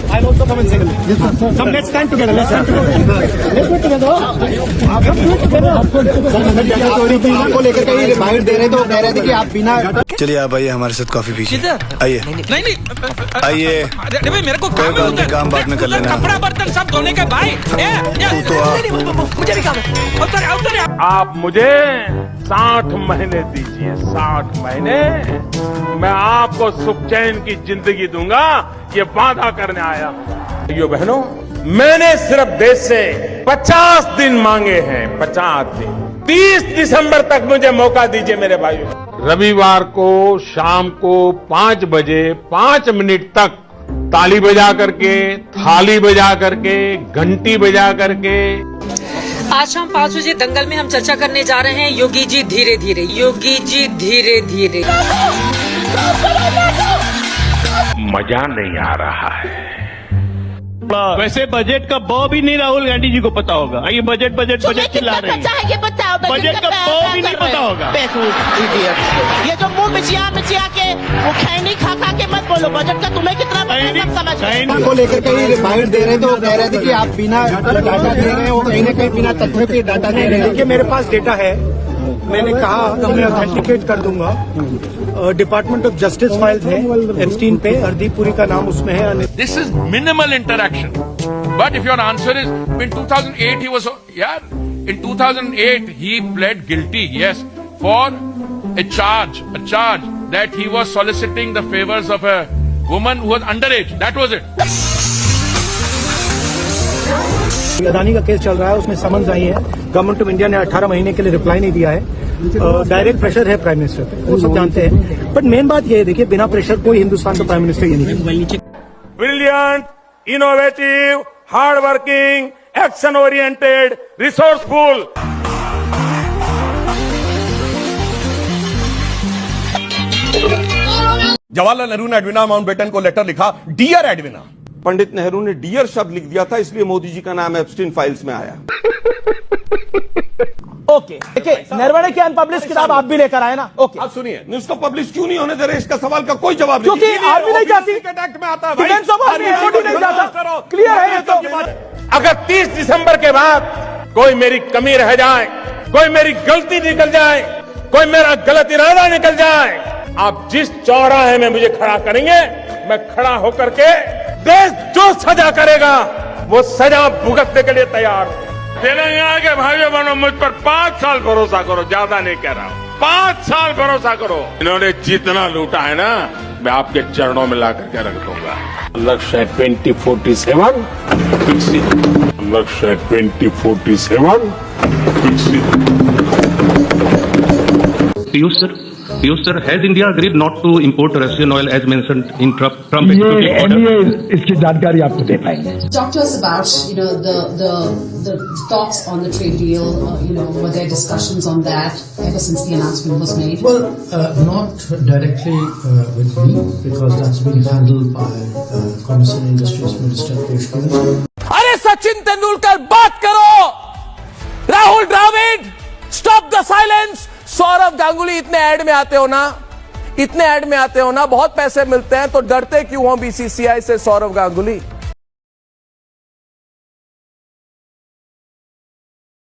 I'll also come and say hello. Come, let's stand together. Let's stand together. Let's do it together. आप do it together. को लेकर कहीं बाहर दे रहे तो कह रहे थे कि आप बिना चलिए आप आइए हमारे साथ कॉफी पीजिए। आइए नहीं आइए। अरे भाई मेरे को काम है उधर। काम बाद में कर लेना। कपड़ा बर्तन सब धोने के भाई। तू तो मुझे भी काम है। उधर आप मुझे 60 महीने दीजिए, 60 महीने मैं आपको सुख चैन की जिंदगी दूंगा, ये वादा करने आया हूं। भाइयों बहनों, मैंने सिर्फ देश से 50 दिन मांगे हैं, 50 दिन। 30 दिसंबर तक मुझे मौका दीजिए मेरे भाइयों। रविवार को शाम को 5 बजे 5 मिनट तक ताली बजा करके, थाली बजा करके, घंटी बजा करके। आज शाम 5 बजे दंगल में हम चर्चा करने जा रहे हैं योगी जी धीरे धीरे, योगी जी धीरे धीरे। मजा नहीं आ रहा है। वैसे बजट का बॉ भी नहीं राहुल गांधी जी को पता होगा। ये बजट बजट बजट चिल्ला रहे हैं। ये बताओ बजट का बॉ भी नहीं पता होगा। ये जो मुंह मिचिया के वो खैनी खा के मत बोलो। बजट का तुम्हें कितना समझ को लेकर कहीं बाहर दे रहे तो कह रहे थे कि आप बिना डाटा दे रहे हैं, वो कहीं न कहीं बिना तथ्यों के डाटा दे रहे हैं। देखिए मेरे पास डेटा है, मैंने कहा तो मैं ऑथेंटिकेट कर दूंगा। डिपार्टमेंट ऑफ जस्टिस फाइल्स है एप्स्टीन पे, हरदीप पुरी का नाम उसमें है। This is minimal interaction. But if your answer is in 2008 he was in 2008 he pled guilty, yes, for a charge that he was soliciting the favors of a woman who was underage. That was it. Adani का case चल रहा है, उसमें summons आई है। Government of India ने 18 महीने के लिए रिप्लाई नहीं दिया है। डायरेक्ट प्रेशर है प्राइम मिनिस्टर पे, वो सब जानते हैं। बट मेन बात ये है, देखिए बिना प्रेशर कोई हिंदुस्तान का प्राइम मिनिस्टर ये नहीं। Brilliant, innovative, hard working, action oriented, resourceful. Jawaharlal Nehru ने एडविना माउंटबेटन को लेटर लिखा, डियर एडविना। पंडित नेहरू ने डियर शब्द लिख दिया था, इसलिए मोदी जी का नाम एप्स्टीन फाइल्स में आया। ओके, देखिए नरवणे की अनपब्लिश किताब आप भी लेकर आए ना। ओके, आप सुनिए, उसको पब्लिश क्यों नहीं होने दे रहे, इसका सवाल का कोई जवाब नहीं, क्योंकि आर्मी नहीं जाती एक्ट में आता है। नहीं जाता, क्लियर है ये तो। अगर 30 दिसंबर के बाद कोई मेरी कमी रह जाए, कोई मेरी गलती निकल जाए, कोई मेरा गलत इरादा निकल जाए, आप जिस चौराहे में मुझे खड़ा करेंगे, मैं खड़ा होकर के देश जो सजा करेगा वो सजा भुगतने के लिए तैयार हूं। तेलंगाना के भाइयों बहनों, मुझ पर 5 साल भरोसा करो, ज्यादा नहीं कह रहा हूं, 5 साल भरोसा करो। इन्होंने जितना लूटा है ना, मैं आपके चरणों में ला करके रख दूंगा। लक्ष्य है 2047 विकसित, लक्ष्य है 2047 विकसित। Piyush sir, has India agreed not to import Russian oil as mentioned in Trump executive order? इसकी जानकारी आपको दे पाएंगे। Talk to us about the talks on the trade deal. Were there discussions on that ever since the announcement was made? Well, not directly with me because that's being handled by Commerce and Industries Minister Piyush Goyal. अरे सचिन तेंदुलकर बात करो, Rahul Dravid stop the silence. Sourav Ganguly इतने ad में आते हो ना, बहुत पैसे मिलते हैं तो डरते क्यों हो बीसीसीआई से सौरव गांगुली?